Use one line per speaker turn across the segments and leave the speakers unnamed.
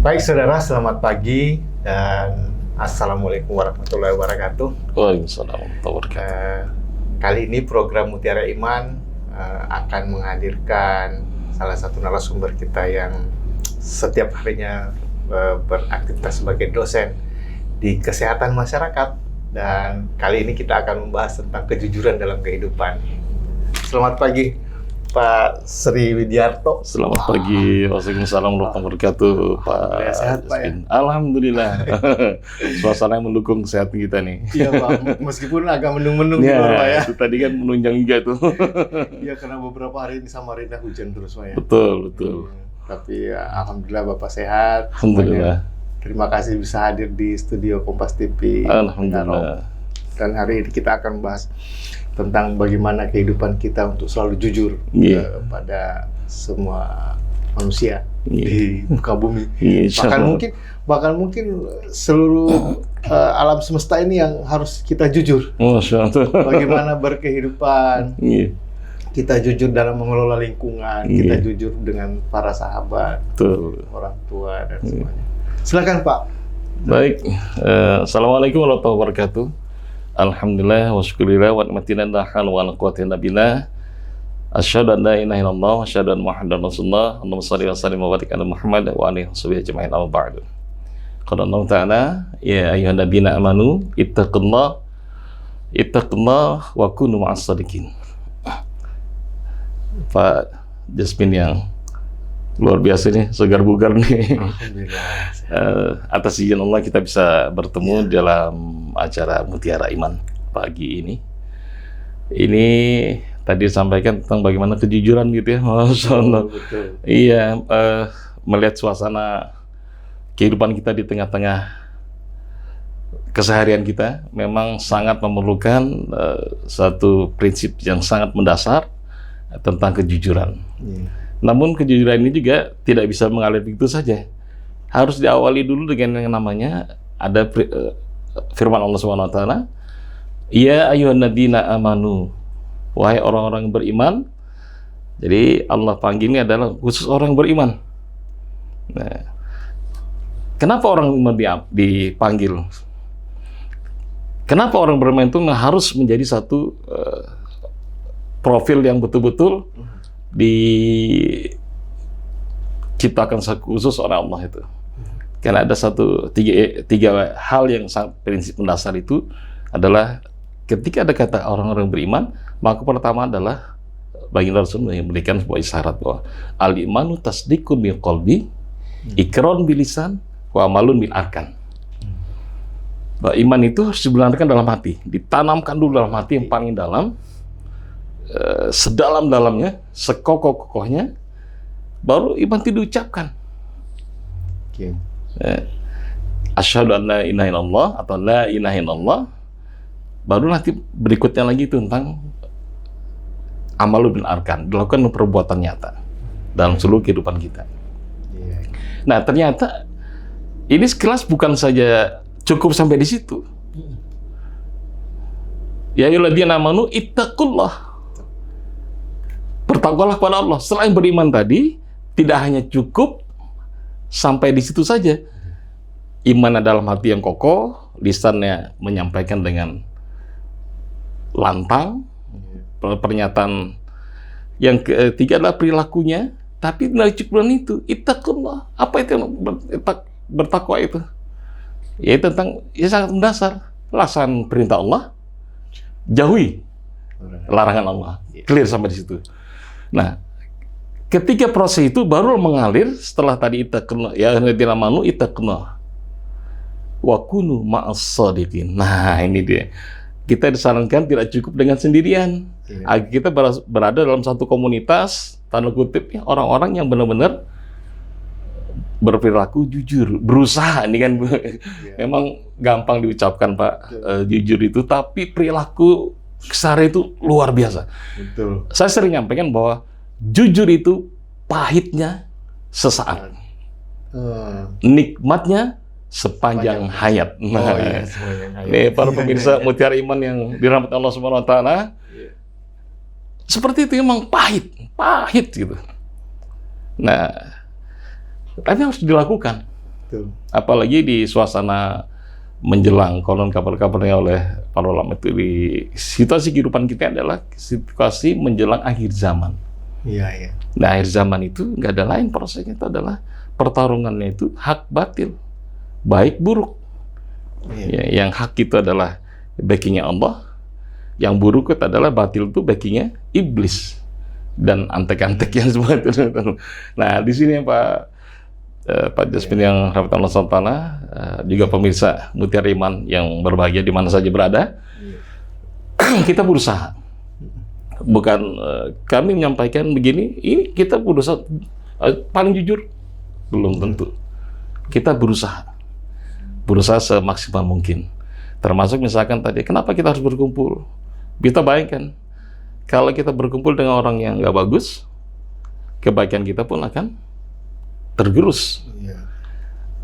Baik saudara, selamat pagi dan Assalamualaikum warahmatullahi wabarakatuh.
Waalaikumsalam warahmatullahi wabarakatuh.
Kali ini program Mutiara Iman akan menghadirkan salah satu narasumber kita yang setiap harinya beraktivitas sebagai dosen di kesehatan masyarakat, dan kali ini kita akan membahas tentang kejujuran dalam kehidupan. Selamat pagi Pak Sri Widiarto.
Selamat pagi, Waalaikumsalam warahmatullahi wabarakatuh, Pak.
Sehat Pak ya?
Alhamdulillah. Suasana yang mendukung kesehatan kita nih.
Iya Pak, meskipun agak mendung-mendung
Ya,
Pak ya.
itu tadi kan menunjang juga tuh.
Iya, karena beberapa hari ini Samarinda hujan terus Pak ya.
Betul.
Tapi ya, alhamdulillah Bapak sehat.
Alhamdulillah.
Terima kasih bisa hadir di studio Kompas TV.
Alhamdulillah.
Dan hari ini kita akan membahas tentang bagaimana kehidupan kita untuk selalu jujur kepada semua manusia di muka bumi. Bahkan mungkin seluruh alam semesta ini yang harus kita jujur. Bagaimana berkehidupan. Kita jujur dalam mengelola lingkungan, kita jujur dengan para sahabat, orang tua dan semuanya. Silakan Pak.
Baik. Assalamualaikum warahmatullahi wabarakatuh. Alhamdulillah wa syukurillah wa nikmatina nahan wa quwwatina billah. Asyhadu an la ilaha illallah wa asyhadu anna Muhammadar Rasulullah. Allahumma shalli wa sallim wa barik ala Muhammad wa alihi washabihi ajma'in. Amma ba'du. Qala Allah Ta'ala, ya ayyuhalladzina amanu ittaqullaha wa kunu ma'as shadiqin. Pak Jasmine yang luar biasa nih, segar bugar nih. Atas izin Allah kita bisa bertemu dalam acara Mutiara Iman pagi ini. Ini tadi disampaikan tentang bagaimana kejujuran gitu ya, Masya Allah.
Betul.
Iya, melihat suasana kehidupan kita di tengah-tengah keseharian kita, memang sangat memerlukan satu prinsip yang sangat mendasar tentang kejujuran. Namun kejujuran ini juga tidak bisa mengalir begitu saja. Harus diawali dulu dengan yang namanya ada firman Allah SWT, ya ayyuhalladzina amanu, wahai orang-orang yang beriman. Jadi Allah panggil ini adalah khusus orang beriman. Nah, kenapa orang beriman dipanggil? Kenapa orang beriman itu harus menjadi satu profil yang betul-betul diciptakan khusus oleh Allah itu? Karena ada tiga hal yang sangat prinsip mendasar itu adalah ketika ada kata orang-orang beriman, maka pertama adalah baginda Rasul yang memberikan sebuah isyarat bahwa al-imanu tasdiqun bil qalbi, ikron bil lisan, wa amalun bil arkan. Bahwa iman itu harus dibenarkan dalam hati, ditanamkan dulu dalam hati yang paling dalam, sedalam-dalamnya, sekokoh-kokohnya, baru iman itu diucapkan. Asyhadu an la ilaha illallah atau la ilaha illallah, baru nanti berikutnya lagi tentang amalul bil arkan, dilakukan perbuatan nyata dalam seluruh kehidupan kita. Nah, ternyata ini sekelas bukan saja cukup sampai di situ. Ya ayyuhalladzina amanu ittaqullah, bertakwalah kepada Allah. Selain beriman tadi, tidak hanya cukup sampai di situ saja. Iman dalam hati yang kokoh, lisannya menyampaikan dengan lantang, pernyataan. Yang ketiga adalah perilakunya, tapi tidak cukup dengan itu. Ittaqullah. Apa itu bertakwa itu? Ya tentang, ya sangat mendasar. Laksanakan perintah Allah, jauhi larangan Allah. Clear sampai di situ. Nah, ketika proses itu baru mengalir setelah tadi ittaqullah, ya ayyuhalladzina amanu ittaqullah wa kunu ma'as shadiqin. Nah, ini dia. Kita disarankan tidak cukup dengan sendirian. Kita berada dalam satu komunitas, tanda kutip ya, orang-orang yang benar-benar berperilaku jujur, berusaha. Ini kan memang gampang diucapkan Pak, jujur itu, tapi perilaku keseharian itu luar biasa.
Betul.
Saya sering nyampaikan bahwa jujur itu pahitnya sesaat, nikmatnya sepanjang hayat. Nah, nih para pemirsa Mutiara Iman yang dirahmati Allah Subhanahu Wa Taala, seperti itu memang pahit gitu. Nah, tapi harus dilakukan.
Betul.
Apalagi di suasana menjelang konon kabar-kabarnya oleh para ulama itu, di situasi kehidupan kita adalah situasi menjelang akhir zaman.
Iya, iya.
Nah, akhir zaman itu nggak ada lain prosesnya, itu adalah pertarungannya itu hak batil, baik buruk.
Iya.
Ya, yang hak itu adalah backingnya Allah, yang buruk itu adalah batil itu backingnya iblis dan antek-antek yang semua itu. Nah, di sini Pak Jasmin yang rahmatullah SWT, juga pemirsa Mutiara Iman yang berbahagia di mana saja berada, kita berusaha. Bukan kami menyampaikan begini, ini kita berusaha paling jujur, belum tentu. Kita berusaha semaksimal mungkin. Termasuk misalkan tadi, kenapa kita harus berkumpul? Kita bayangkan, kalau kita berkumpul dengan orang yang nggak bagus, kebaikan kita pun akan tergerus.
Iya.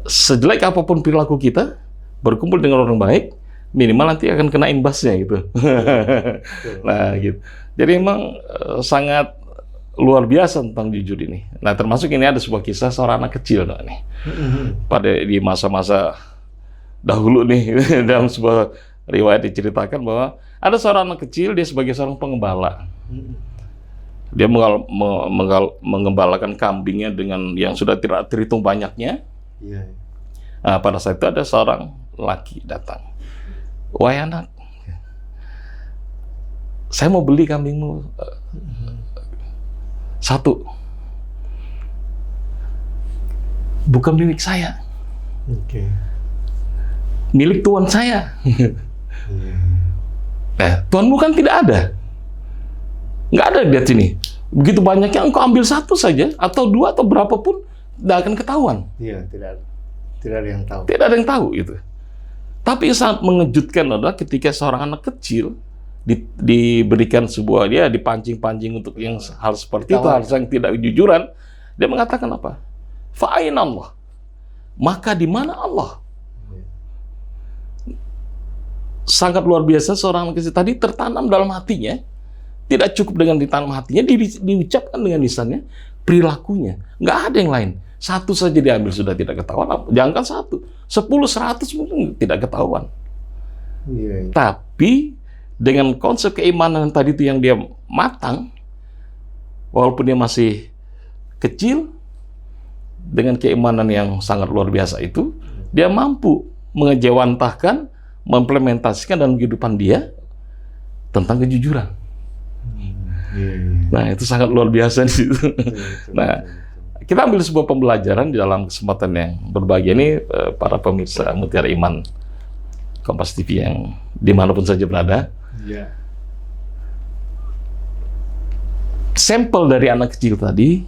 Sejelek apapun perilaku kita, berkumpul dengan orang baik, minimal nanti akan kena imbasnya gitu. Nah, gitu. Jadi memang sangat luar biasa tentang jujur ini. Nah, termasuk ini ada sebuah kisah seorang anak kecil nih. Pada di masa-masa dahulu nih, dalam sebuah riwayat diceritakan bahwa ada seorang anak kecil, dia sebagai seorang pengembala. Dia mengembalakan kambingnya dengan yang sudah tidak terhitung banyaknya.
Iya.
Nah, pada saat itu ada seorang laki datang. Wahai anak, saya mau beli kambingmu satu. Bukan milik saya.
Oke.
Milik tuan saya.
Iya.
Nah, tuanmu kan tidak ada. Nggak ada di sini. Begitu banyaknya engkau ambil satu saja, atau dua, atau berapapun, tidak akan ketahuan.
Iya, tidak ada yang tahu.
Tidak ada yang tahu itu. Tapi yang sangat mengejutkan adalah ketika seorang anak kecil diberikan sebuah, dia dipancing-pancing untuk yang hal seperti itu, hal yang tidak jujuran, dia mengatakan apa? Fa'aina Allah. Maka di mana Allah? Sangat luar biasa seorang anak kecil tadi tertanam dalam hatinya. Tidak cukup dengan ditanam hatinya, diucapkan dengan lisannya, perilakunya. Nggak ada yang lain. Satu saja diambil sudah tidak ketahuan. Jangankan satu, 10, 100 mungkin tidak ketahuan.
Iya.
Tapi dengan konsep keimanan tadi itu yang dia matang, walaupun dia masih kecil, dengan keimanan yang sangat luar biasa itu, dia mampu mengejawantahkan, mengimplementasikan dalam kehidupan dia tentang kejujuran. Nah, itu sangat luar biasa di situ. Nah, kita ambil sebuah pembelajaran di dalam kesempatan yang berbahagia ini, para pemirsa Mutiara Iman Kompas TV yang dimanapun saja berada.
Iya.
Sampel dari anak kecil tadi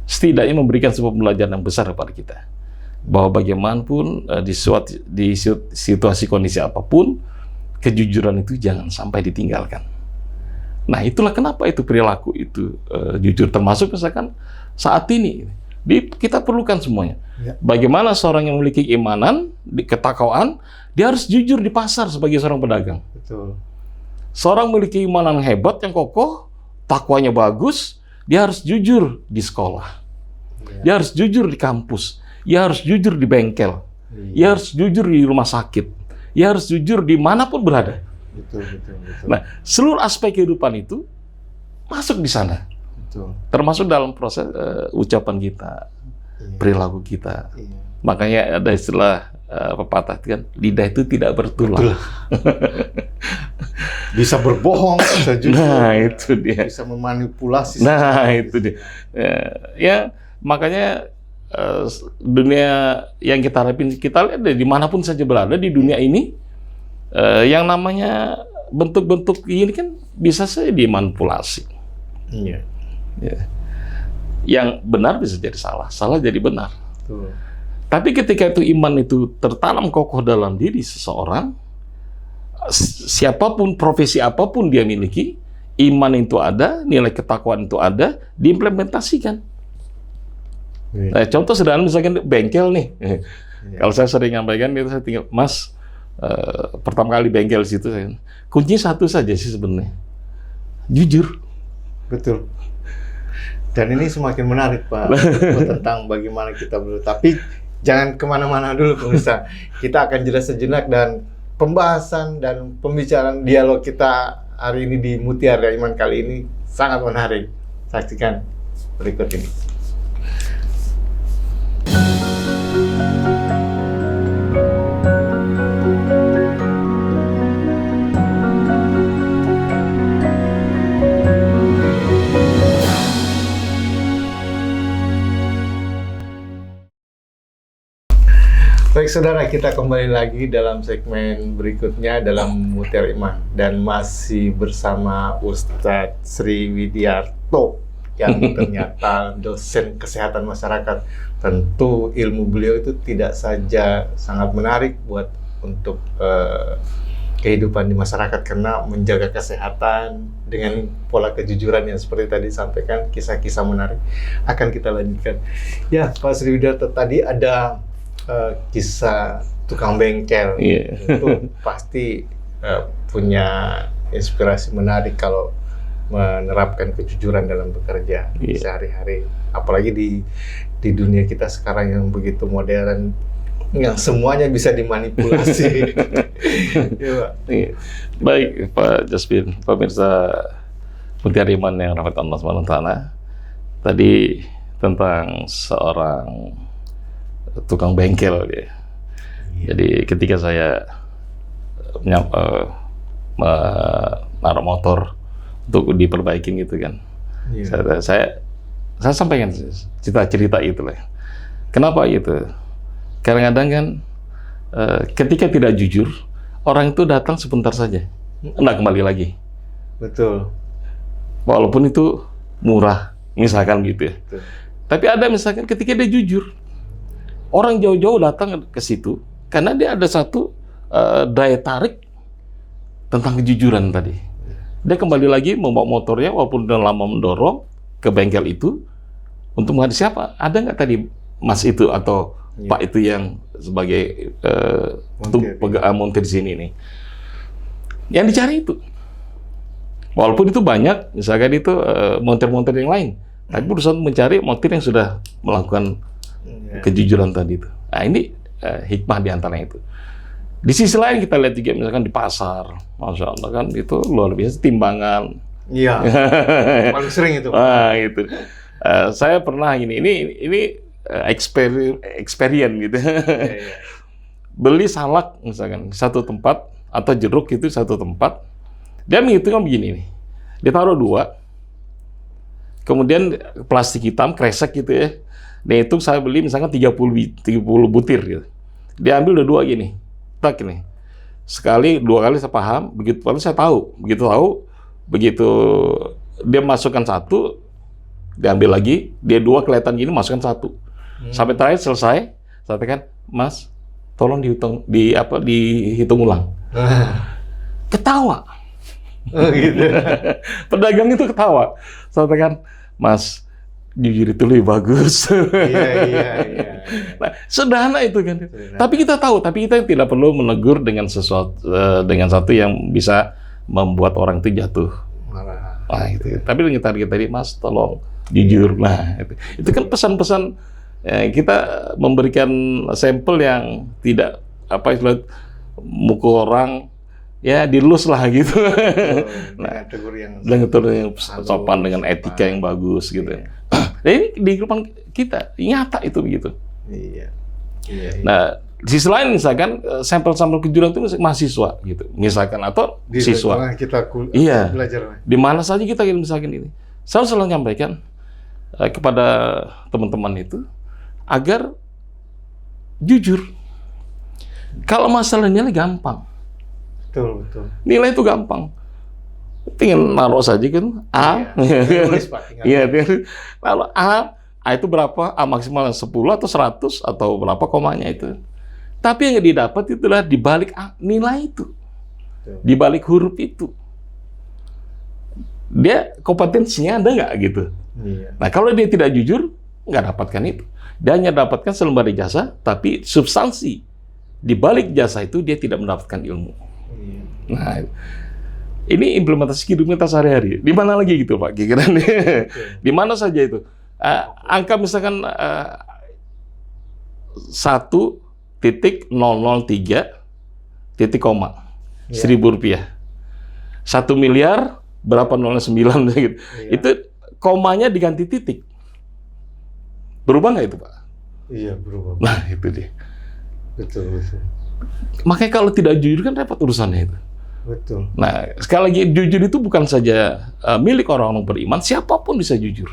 setidaknya memberikan sebuah pembelajaran yang besar kepada kita, bahwa bagaimanapun di situasi kondisi apapun, kejujuran itu jangan sampai ditinggalkan. Nah, itulah kenapa itu perilaku itu jujur, termasuk misalkan saat ini kita perlukan semuanya.
Ya.
Bagaimana seorang yang memiliki keimanan, ketakwaan, dia harus jujur di pasar sebagai seorang pedagang.
Betul.
Seorang memiliki keimanan hebat yang kokoh, takwanya bagus, dia harus jujur di sekolah.
Ya.
Dia harus jujur di kampus. Dia harus jujur di bengkel.
Iya.
Dia harus jujur di rumah sakit. Dia harus jujur dimanapun berada.
Betul.
Nah, seluruh aspek kehidupan itu masuk di sana.
Betul.
Termasuk dalam proses ucapan kita,
Iya.
perilaku kita.
Iya.
Makanya ada istilah pepatah kan, lidah itu tidak bertulang.
Bisa berbohong, bisa jujur.
Nah, itu dia.
Bisa memanipulasi.
Nah, itu dia. Ya, makanya dunia yang kita harapin, kita lihat dimanapun saja berada di dunia ini, yang namanya bentuk-bentuk ini kan bisa saja dimanipulasi.
Iya.
Ya. Yang benar bisa jadi salah, salah jadi benar.
Betul.
Tapi ketika itu iman itu tertanam kokoh dalam diri seseorang, siapapun, profesi apapun dia miliki, iman itu ada, nilai ketakwaan itu ada, diimplementasikan.
Iya.
Nah, contoh sederhana misalkan bengkel nih.
Iya.
Kalau saya sering nyampaikan itu, saya tinggal, Mas, pertama kali bengkel situ, kuncinya satu saja sih sebenarnya, jujur.
Betul. Dan ini semakin menarik, Pak, tentang bagaimana kita Tapi Jangan kemana-mana dulu pemirsa. Kita akan jeda sejenak dan pembahasan dan pembicaraan dialog kita hari ini di Mutiara Iman kali ini sangat menarik. Saksikan berikut ini. Baik saudara, kita kembali lagi dalam segmen berikutnya dalam Mutiara Iman dan masih bersama Ustadz Sri Widiarto yang ternyata dosen kesehatan masyarakat. Tentu ilmu beliau itu tidak saja sangat menarik buat untuk kehidupan di masyarakat karena menjaga kesehatan dengan pola kejujuran yang seperti tadi sampaikan, kisah-kisah menarik akan kita lanjutkan. Ya, Pak Sri Widiarto, tadi ada kisah tukang bengkel. Itu pasti punya inspirasi menarik kalau menerapkan kejujuran dalam bekerja sehari-hari. Apalagi di dunia kita sekarang yang begitu modern, yang semuanya bisa dimanipulasi. Ya, Pak.
Baik, Pak Jasbin, pemirsa Mutiara Iman yang rahmat Allah SWT. Tadi tentang seorang tukang bengkel dia. Jadi ketika saya naruh motor untuk diperbaikin gitu kan, saya sampaikan cerita itu lah. Kenapa itu? Karena kadang kan ketika tidak jujur, orang itu datang sebentar saja, enggak kembali lagi.
Betul.
Walaupun itu murah, misalkan gitu ya.
Betul.
Tapi ada misalkan ketika dia jujur, orang jauh-jauh datang ke situ karena dia ada satu daya tarik tentang kejujuran tadi. Dia kembali lagi membawa motornya walaupun udah lama mendorong ke bengkel itu untuk mengadu siapa? Ada nggak tadi Mas itu atau Pak itu yang sebagai montir di sini nih? Yang dicari itu. Walaupun itu banyak, misalkan itu montir-montir yang lain, tapi berusaha mencari montir yang sudah melakukan kejujuran tadi itu. Nah, ini hikmah di antaranya itu. Di sisi lain kita lihat juga misalkan di pasar, Masya Allah kan itu luar biasa timbangan.
Iya. Paling sering itu.
Itu. Saya pernah ini experience gitu.
Iya.
Beli salak misalkan satu tempat atau jeruk itu satu tempat. Dia menghitungkan begini nih. Ditaruh 2. Kemudian plastik hitam kresek gitu ya. Dan itu saya beli misalkan 30 butir gitu. Dia ambil udah 2 gini. Tak ini. Sekali, 2 kali saya paham, begitu kali saya tahu. Begitu dia masukkan 1, diambil lagi, dia 2 kelihatan gini, masukkan 1. Sampai terakhir selesai, saya katakan, Mas, tolong dihitung ulang. Ketawa.
Oh gitu.
Pedagang itu ketawa. Saya katakan, Mas, jujur itu lebih bagus.
Iya.
Nah, sederhana itu kan. Tapi kita tahu, tapi kita tidak perlu menegur dengan sesuatu dengan satu yang bisa membuat orang itu jatuh. Nah, itu. Tapi dengan tadi, Mas, tolong jujur. Nah, itu kan pesan-pesan kita memberikan sampel yang tidak mukul orang. Ya, dilus lah gitu.
Dengan tegur yang
sopan, dengan etika yang bagus gitu. Nah, ini di kehidupan kita nyata itu begitu.
Iya.
Nah, di sisi lain misalkan sampel-sampel kejujuran itu mahasiswa gitu, misalkan atau siswa.
Kita belajar.
Di mana saja kita misalkan ini. Saya selalu nyampaikan kepada teman-teman itu agar jujur. Kalau masalah nilai gampang.
Betul.
Nilai itu gampang. Tinggal naruh saja kan A. Iya, kalau A itu berapa? A maksimal 10 atau 100 atau berapa komanya itu. Tapi yang didapat itulah di balik nilai itu. Di balik huruf itu. Dia kompetensinya ada nggak gitu.
Iya.
Nah, kalau dia tidak jujur, nggak dapatkan itu. Dia hanya dapatkan selembar ijazah, tapi substansi di balik jasa itu dia tidak mendapatkan ilmu.
Iya.
Nah, ini implementasi kehidupan kita sehari-hari. Di mana lagi gitu, Pak? Kira-kira di mana saja itu? Angka misalkan 1.003 titik koma.
Iya.
Rp1.000. 1 miliar berapa 09 gitu.
Iya.
Itu komanya diganti titik. Berubah nggak itu, Pak?
Iya, berubah.
Nah, itu dia.
Betul.
Makanya kalau tidak jujur kan repot urusannya itu.
Betul.
Nah, sekali lagi jujur itu bukan saja milik orang-orang beriman, siapapun bisa jujur.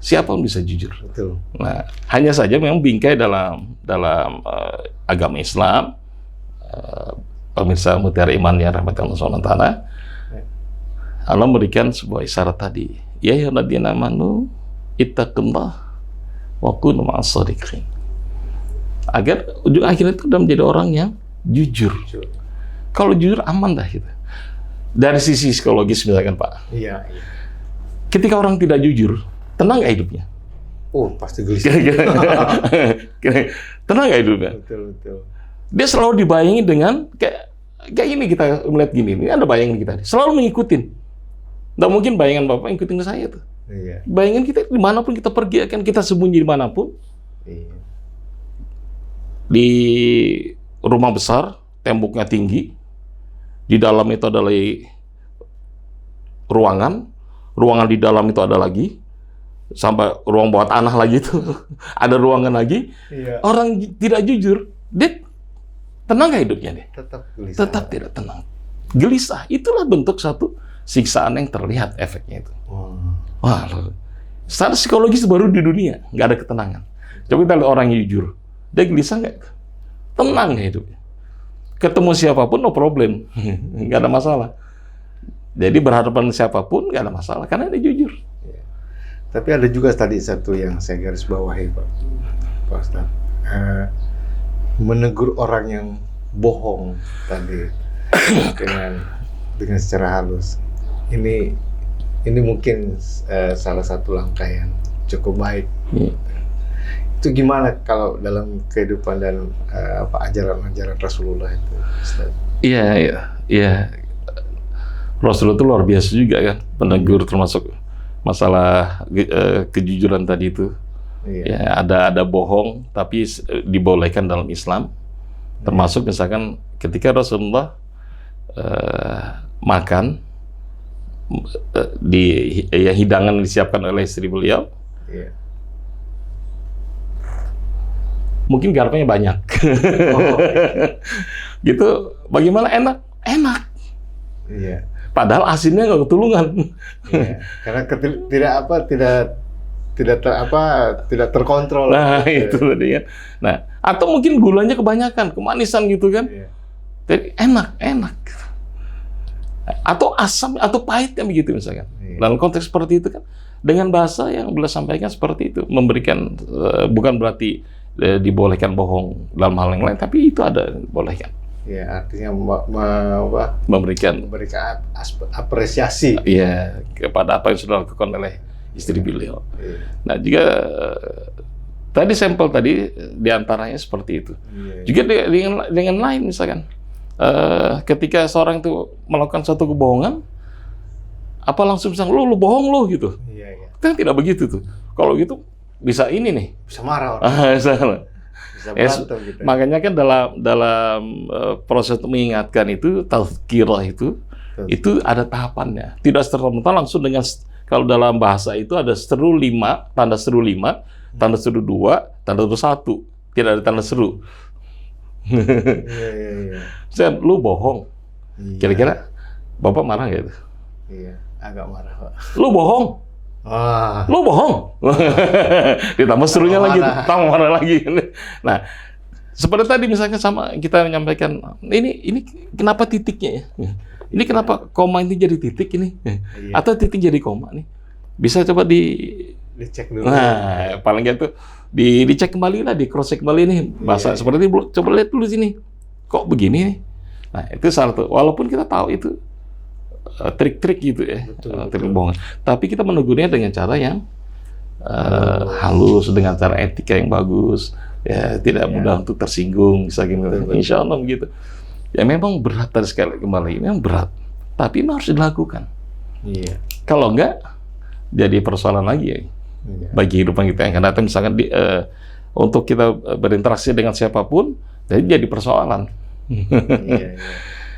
Siapapun bisa jujur.
Betul.
Nah, hanya saja memang bingkai dalam agama Islam, pemirsa Mutiara Iman yang rahmatan Allah SWT, Allah memberikan sebuah isyarat tadi. Ya ayyuhalladzina amanu ittaqullah wa kunu ma'as shadiqin. Agar ujung akhirnya itu sudah menjadi orang yang jujur. Kalau jujur aman dah gitu. Dari sisi psikologis misalkan, Pak.
Iya.
Ketika orang tidak jujur, tenang nggak hidupnya?
Oh, pasti gelisah.
Tenang nggak hidupnya?
Betul.
Dia selalu dibayangi dengan kayak ini, kita melihat gini, ini ada bayangan kita, selalu mengikutin. Nggak mungkin bayangan Bapak ngikutin ke saya tuh.
Iya.
Bayangan kita dimanapun kita pergi, akan kita sembunyi dimanapun.
Iya.
Di rumah besar, temboknya tinggi, di dalam itu adalah ruangan di dalam itu ada lagi, sampai ruang bawah tanah lagi itu, ada ruangan lagi.
Iya.
Orang tidak jujur, dia tenang nggak hidupnya deh?
Tetap gelisah.
Tetap tidak tenang. Gelisah, itulah bentuk satu siksaan yang terlihat efeknya itu. Wah, secara psikologis baru di dunia, nggak ada ketenangan. Coba kita lihat orang yang jujur, dia gelisah nggak? Tenang nggak hidupnya? Ketemu siapapun, no problem. Nggak ada masalah. Jadi berhadapan siapapun, nggak ada masalah, karena dia jujur.
Tapi ada juga tadi satu yang saya garis bawahi, Pak Ustadz. Menegur orang yang bohong tadi dengan secara halus. Ini mungkin salah satu langkah yang cukup baik. Itu gimana kalau dalam kehidupan dan ajaran-ajaran Rasulullah itu, Ustaz?
Iya. Rasulullah itu luar biasa juga kan, menegur termasuk masalah kejujuran tadi itu.
Iya.
Ya, ada bohong tapi dibolehkan dalam Islam. Termasuk misalkan ketika Rasulullah makan hidangan yang disiapkan oleh istri beliau.
Iya.
Mungkin garamnya banyak. Gitu, bagaimana enak.
Iya.
Padahal asinnya nggak ketulungan.
Iya. Karena tidak terkontrol.
Nah, itu tadi kan. Nah, atau mungkin gulanya kebanyakan, kemanisan gitu kan.
Iya.
Jadi enak. Atau asam atau pahit kan begitu misalkan.
Iya.
Dalam konteks seperti itu kan, dengan bahasa yang beliau sampaikan seperti itu, memberikan bukan berarti dibolehkan bohong dalam hal yang lain, tapi itu ada dibolehkan.
Ya, artinya
Memberikan
apresiasi.
Iya, kepada apa yang sudah dilakukan oleh istri beliau.
Iya.
Nah, juga tadi sampel tadi diantaranya seperti itu.
Iya.
Juga dengan lain misalkan, ketika seorang itu melakukan suatu kebohongan, apa langsung bilang lu bohong lu gitu?
Iya.
Kan tidak begitu tuh. Kalau gitu bisa ini nih.
Bisa marah orang. Bisa berantem gitu.
Makanya kan dalam proses mengingatkan itu, tazkirah itu ada tahapannya. Tidak serta-merta langsung dengan, kalau dalam bahasa itu ada seru 5, tanda seru 5, tanda seru 2, tanda seru 1. Tidak ada tanda seru.
Iya.
Lu bohong.
Iya.
Kira-kira Bapak marah nggak itu?
Iya, agak marah, Pak.
Lu bohong.
Wah.
Lu bohong. Ditambah serunya lagi, tambah marah lagi. Nah, seperti tadi misalnya sama kita menyampaikan, ini kenapa titiknya ya? Ini kenapa koma ini jadi titik ini?
Iya.
Atau titik jadi koma nih? Bisa coba
dicek dulu.
Nah, paling nggak tuh dicek kembali lah, di cross check kembali nih bahasa seperti ini. Coba lihat dulu sini, kok begini nih? Nah, itu salah satu. Walaupun kita tahu itu trik-trik gitu ya, trik bohong. Tapi kita menegurnya dengan cara yang halus, dengan cara etika yang bagus, ya tidak mudah untuk tersinggung, misalnya. Insya Allah begitu. Ya memang berat tadi sekali kembali, memang berat. Tapi memang harus dilakukan.
Iya.
Kalau enggak, jadi persoalan lagi ya. Bagi kehidupan kita yang akan datang, misalkan untuk kita berinteraksi dengan siapapun, jadi persoalan.
Iya.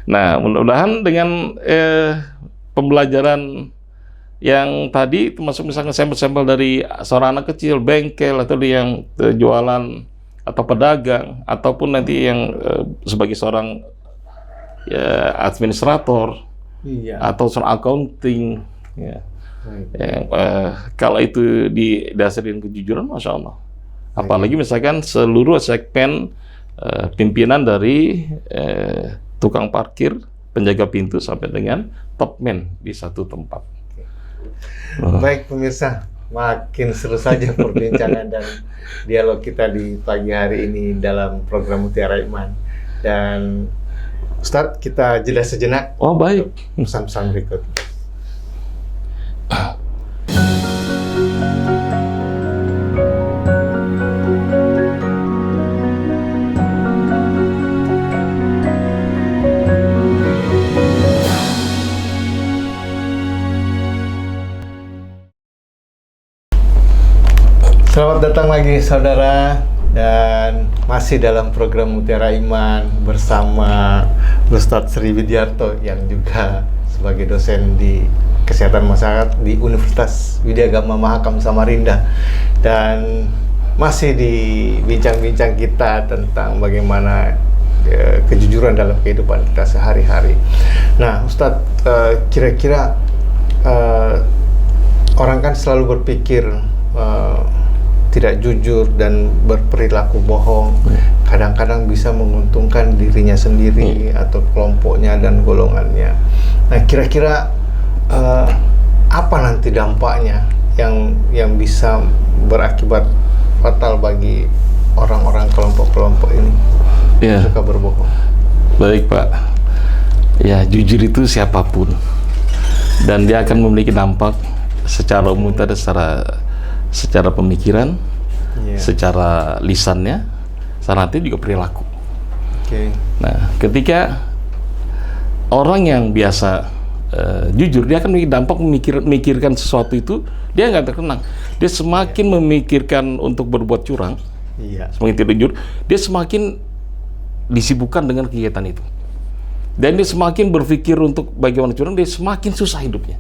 Nah, mudah-mudahan dengan pembelajaran yang tadi, termasuk misalnya sampel-sampel dari seorang anak kecil, bengkel, atau yang jualan atau pedagang, ataupun nanti yang sebagai seorang administrator, atau seorang accounting, ya. Kalau itu didasari dengan kejujuran, Masya Allah. Apalagi misalkan seluruh segmen pimpinan dari tukang parkir, penjaga pintu, sampai dengan top man di satu tempat.
Baik pemirsa, makin seru saja perbincangan dan dialog kita di pagi hari ini dalam program Mutiara Iman. Dan Ustadz, kita jeda sejenak.
Oh baik.
Pesan-pesan berikut. Selamat datang lagi saudara, dan masih dalam program Mutiara Iman bersama Ustadz Sri Widiarto yang juga sebagai dosen di Kesehatan Masyarakat di Universitas Widyagama Mahakam Samarinda, dan masih di bincang-bincang kita tentang bagaimana kejujuran dalam kehidupan kita sehari-hari. Nah Ustadz, kira-kira orang kan selalu berpikir tidak jujur dan berperilaku bohong, kadang-kadang bisa menguntungkan dirinya sendiri atau kelompoknya dan golongannya. Nah, kira-kira apa nanti dampaknya yang bisa berakibat fatal bagi orang-orang kelompok-kelompok ini yang suka berbohong?
Baik Pak, ya jujur itu siapapun, dan dia akan memiliki dampak secara umum, tadi secara pemikiran, secara lisannya, secara hati juga perilaku. Nah, ketika orang yang biasa jujur, dia akan memiliki dampak memikirkan sesuatu itu, dia nggak terkenang. Dia semakin memikirkan untuk berbuat curang, semakin tidak jujur, dia semakin disibukkan dengan kegiatan itu. Dan dia semakin berpikir untuk bagaimana curang, dia semakin susah hidupnya.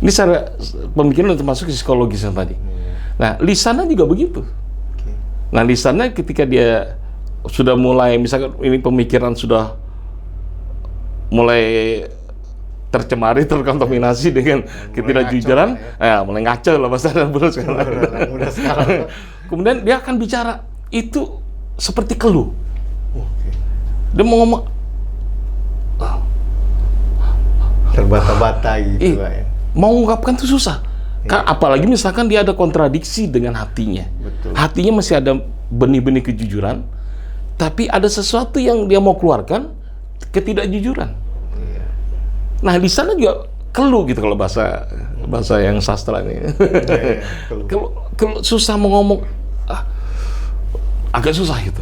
Ini secara pemikiran termasuk psikologisnya tadi. Nah, lisannya juga begitu. Nah, lisannya ketika dia sudah mulai, misalkan ini pemikiran sudah mulai tercemari, terkontaminasi dengan ketidakjujuran, mulai ngaco lah bahasa mudah sekarang. Kemudian dia akan bicara itu seperti keluh. Dia mau ngomong
terbata-bata gitu, Pak ya.
Mau mengungkapkan itu susah. Apalagi misalkan dia ada kontradiksi dengan hatinya.
Betul.
Hatinya masih ada benih-benih kejujuran, tapi ada sesuatu yang dia mau keluarkan, ketidakjujuran. Nah, di sana juga keluh gitu kalau bahasa yang sastra ini. Keluh, susah mau ngomong, agak susah gitu.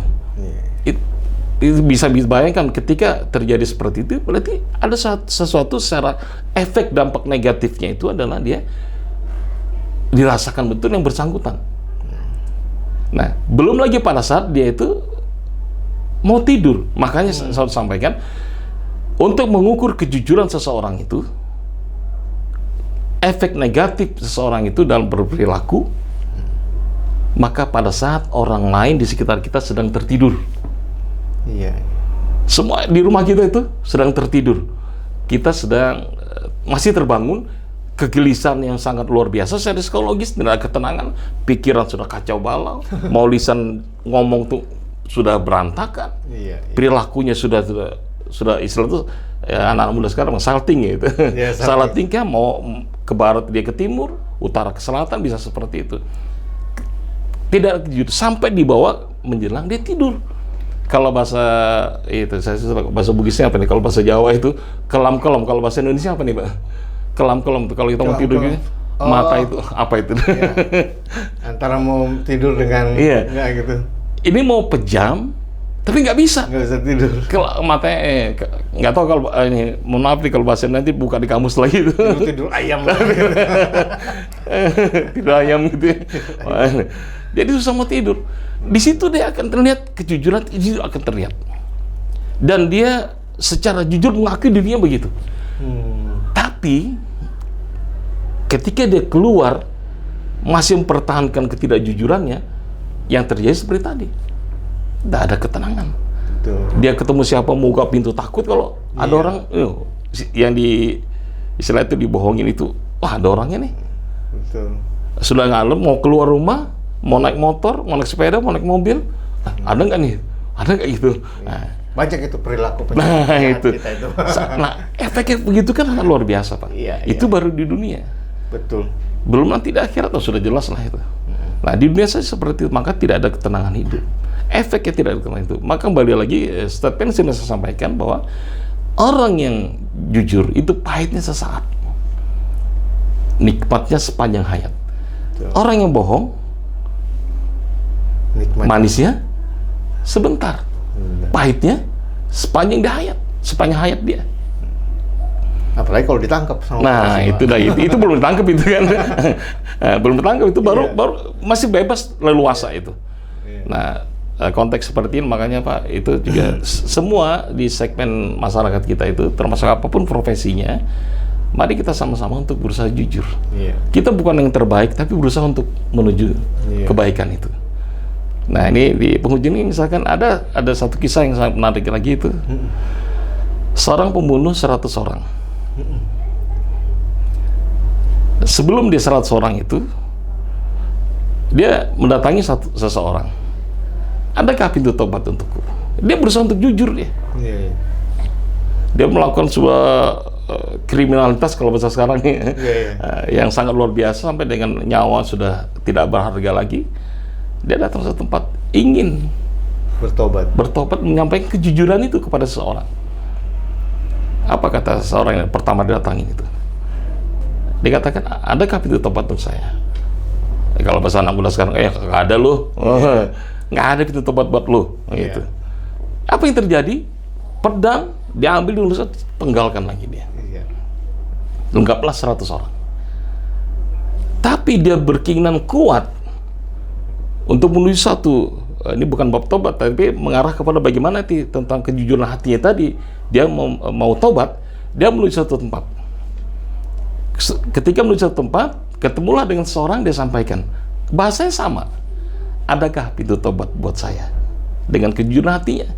Itu bisa bayangkan ketika terjadi seperti itu, berarti ada sesuatu secara efek dampak negatifnya itu adalah dia dirasakan betul yang bersangkutan. Nah, belum lagi pada saat dia itu mau tidur. Makanya saya sampaikan, untuk mengukur kejujuran seseorang itu, efek negatif seseorang itu dalam berperilaku, maka pada saat orang lain di sekitar kita sedang tertidur. Semua di rumah kita itu sedang tertidur. Kita sedang masih terbangun, kegelisahan yang sangat luar biasa secara psikologis, tidak ada ketenangan, pikiran sudah kacau balau, mau lisan ngomong tuh sudah berantakan, perilakunya sudah istilah itu anak-anak muda sekarang salting gitu. Salting kan mau ke barat dia ke timur, utara ke selatan, bisa seperti itu. Tidak jujur sampai dibawa menjelang dia tidur. Kalau bahasa itu, bahasa Bugisnya apa nih? Kalau bahasa Jawa itu kelam-kelam. Kalau bahasa Indonesia apa nih, Pak? Kelam-kelam tuh kalau kita mau tidur gitu, mata itu apa itu?
Antara mau tidur dengan enggak gitu.
Ini mau pejam, Tapi nggak bisa.
Nggak bisa tidur.
Kalau matanya, nggak tahu kalau ini, mohon maaf nih kalau bahasa nanti buka di kamus lagi itu.
Tidur ayam.
Tidur ayam gitu ya. Jadi susah mau tidur. Di situ dia akan terlihat kejujuran itu akan terlihat. Dan dia secara jujur mengakui dirinya begitu. Tapi ketika dia keluar masih mempertahankan ketidakjujurannya, yang terjadi seperti tadi. Tidak ada ketenangan. Betul. Dia ketemu siapa mau buka pintu takut kalau ada orang yang di istilah itu dibohongin itu. Wah, ada orangnya nih. Betul. Sudah ngalem mau keluar rumah, mau naik motor, mau naik sepeda, mau naik mobil. Ada nggak nih? Ada nggak gitu? Nah,
banyak itu perilaku
itu. Kita itu. Nah, efeknya begitu kan luar biasa, Pak. Itu baru di dunia.
Betul.
Belum nanti di akhirat sudah jelas lah itu. Nah, di dunia saya seperti itu, maka tidak ada ketenangan hidup. Efeknya tidak ada ketenangan itu. Maka kembali lagi statement yang saya sampaikan bahwa orang yang jujur itu pahitnya sesaat, nikmatnya sepanjang hayat. Betul. Orang yang bohong, manisnya sebentar, pahitnya sepanjang hayat dia.
Apalagi kalau ditangkap sama
polisi. Itu dah itu belum ditangkap itu kan. Belum ditangkap itu baru masih bebas leluasa itu. Nah, konteks seperti ini makanya Pak, itu juga semua di segmen masyarakat kita itu termasuk apapun profesinya, mari kita sama-sama untuk berusaha jujur. Kita bukan yang terbaik tapi berusaha untuk menuju kebaikan itu. Nah, ini di penghujung ini misalkan ada satu kisah yang sangat menarik lagi itu. Seorang pembunuh 100 orang. Sebelum dia 100 orang itu, dia mendatangi seseorang. Adakah pintu tobat untukku? Dia berusaha untuk jujur dia. Dia melakukan sebuah kriminalitas kalau bahasa sekarang yang sangat luar biasa sampai dengan nyawa sudah tidak berharga lagi. Dia datang ke tempat ingin bertobat, menyampaikan kejujuran itu kepada seseorang. Apa kata seseorang yang pertama datangin itu? Dia katakan, adakah pintu tobat untuk saya? Kalau bahasa anak muda sekarang, nggak ada loh. Nggak ada pintu tobat buat lo. Gitu. Apa yang terjadi? Pedang diambil dulu, penggalkan lagi dia. Lengkaplah 100 orang. Tapi dia berkeinginan kuat untuk menuju satu, ini bukan bab tobat, tapi mengarah kepada bagaimana tentang kejujuran hatinya tadi. Dia mau tobat, dia menuju satu tempat. Ketika menuju satu tempat, ketemulah dengan seseorang, dia sampaikan, bahasanya sama. Adakah pintu tobat buat saya? Dengan kejujuran hatinya,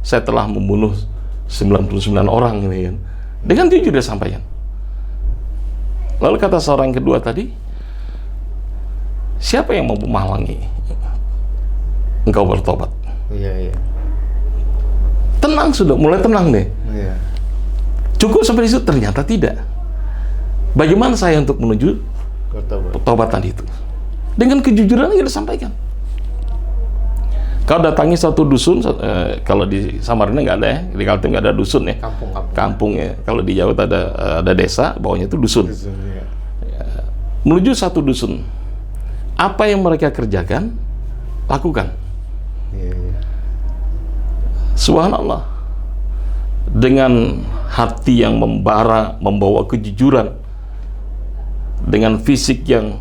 saya telah membunuh 99 orang ini kan. Dengan jujur dia sampaikan. Lalu kata seorang yang kedua tadi, siapa yang mau menghalangi engkau bertobat? Tenang sudah, mulai tenang deh. Cukup sampai di situ? Ternyata tidak. Bagaimana saya untuk menuju bertobat tadi itu? Dengan kejujuran yang disampaikan. Kau datangi satu dusun, kalau di Samarinda nggak ada ya, di Kaltim nggak ada dusun ya. Kampung ya. Kalau di Jawa ada desa, bawahnya itu dusun. Menuju satu dusun, apa yang mereka kerjakan, lakukan. Subhanallah, dengan hati yang membara, membawa kejujuran, dengan fisik yang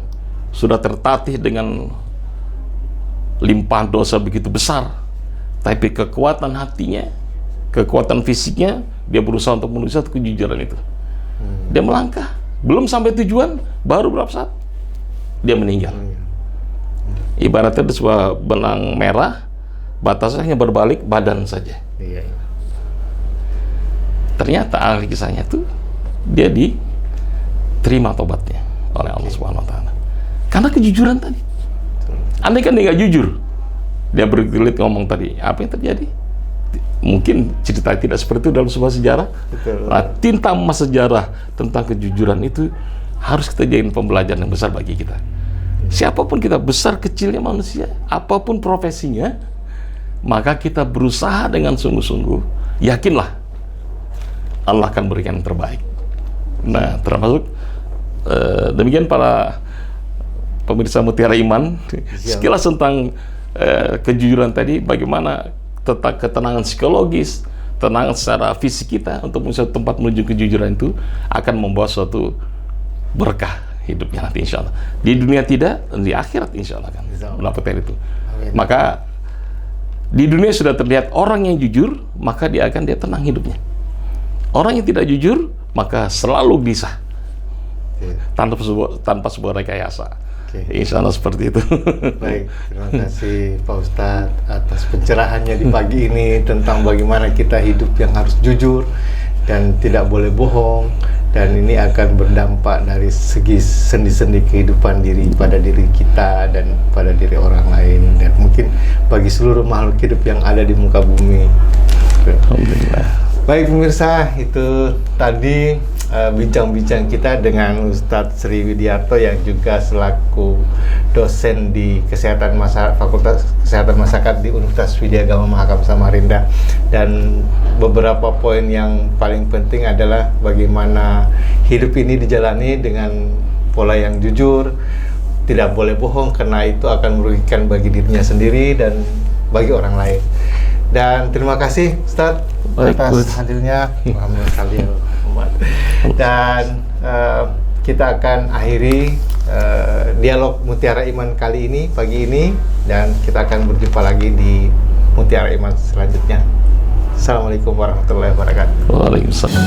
sudah tertatih dengan limpahan dosa begitu besar, tapi kekuatan hatinya, kekuatan fisiknya, dia berusaha untuk menuju satu kejujuran itu. Dia melangkah, belum sampai tujuan, baru berapa saat dia meninggal. Ibaratnya itu sebuah benang merah, batasnya hanya berbalik badan saja. Ternyata ahli kisahnya itu dia diterima tobatnya oleh Allah Subhanahu Wa Taala karena kejujuran tadi. Andai kan dia nggak jujur, dia berkelit ngomong tadi, apa yang terjadi? Mungkin cerita tidak seperti itu dalam sebuah sejarah. Nah, tinta emas sejarah tentang kejujuran itu harus kita jadikan pembelajaran yang besar bagi kita. Siapapun kita, besar kecilnya manusia, apapun profesinya, maka kita berusaha dengan sungguh-sungguh, yakinlah Allah akan berikan yang terbaik. Nah, termasuk demikian para pemirsa Mutiara Iman, sekilas tentang kejujuran tadi, bagaimana tentang ketenangan psikologis, tenangan secara fisik kita untuk suatu tempat menuju kejujuran itu akan membawa suatu berkah hidupnya nanti insya Allah. Di dunia tidak, di akhirat insya Allah kan mendapatkan itu.
Amin.
Maka di dunia sudah terlihat orang yang jujur, maka dia tenang hidupnya. Orang yang tidak jujur, maka selalu bisa tanpa sebuah rekayasa. Insya Allah seperti itu.
Baik, terima kasih Pak Ustadz atas pencerahannya di pagi ini tentang bagaimana kita hidup yang harus jujur dan tidak boleh bohong, dan ini akan berdampak dari segi sendi-sendi kehidupan pada diri kita dan pada diri orang lain, dan mungkin bagi seluruh makhluk hidup yang ada di muka bumi.
Alhamdulillah.
Baik pemirsa, itu tadi bincang-bincang kita dengan Ustadz Sri Widiarto yang juga selaku dosen di Fakultas Kesehatan Masyarakat di Universitas Widya Agama Mahakam Samarinda. Dan beberapa poin yang paling penting adalah bagaimana hidup ini dijalani dengan pola yang jujur, tidak boleh bohong karena itu akan merugikan bagi dirinya sendiri dan bagi orang lain. Dan terima kasih Ustadz atas hadirnya. Dan kita akan akhiri dialog Mutiara Iman kali ini, pagi ini, dan kita akan berjumpa lagi di Mutiara Iman selanjutnya. Assalamualaikum warahmatullahi wabarakatuh.
Waalaikumsalam.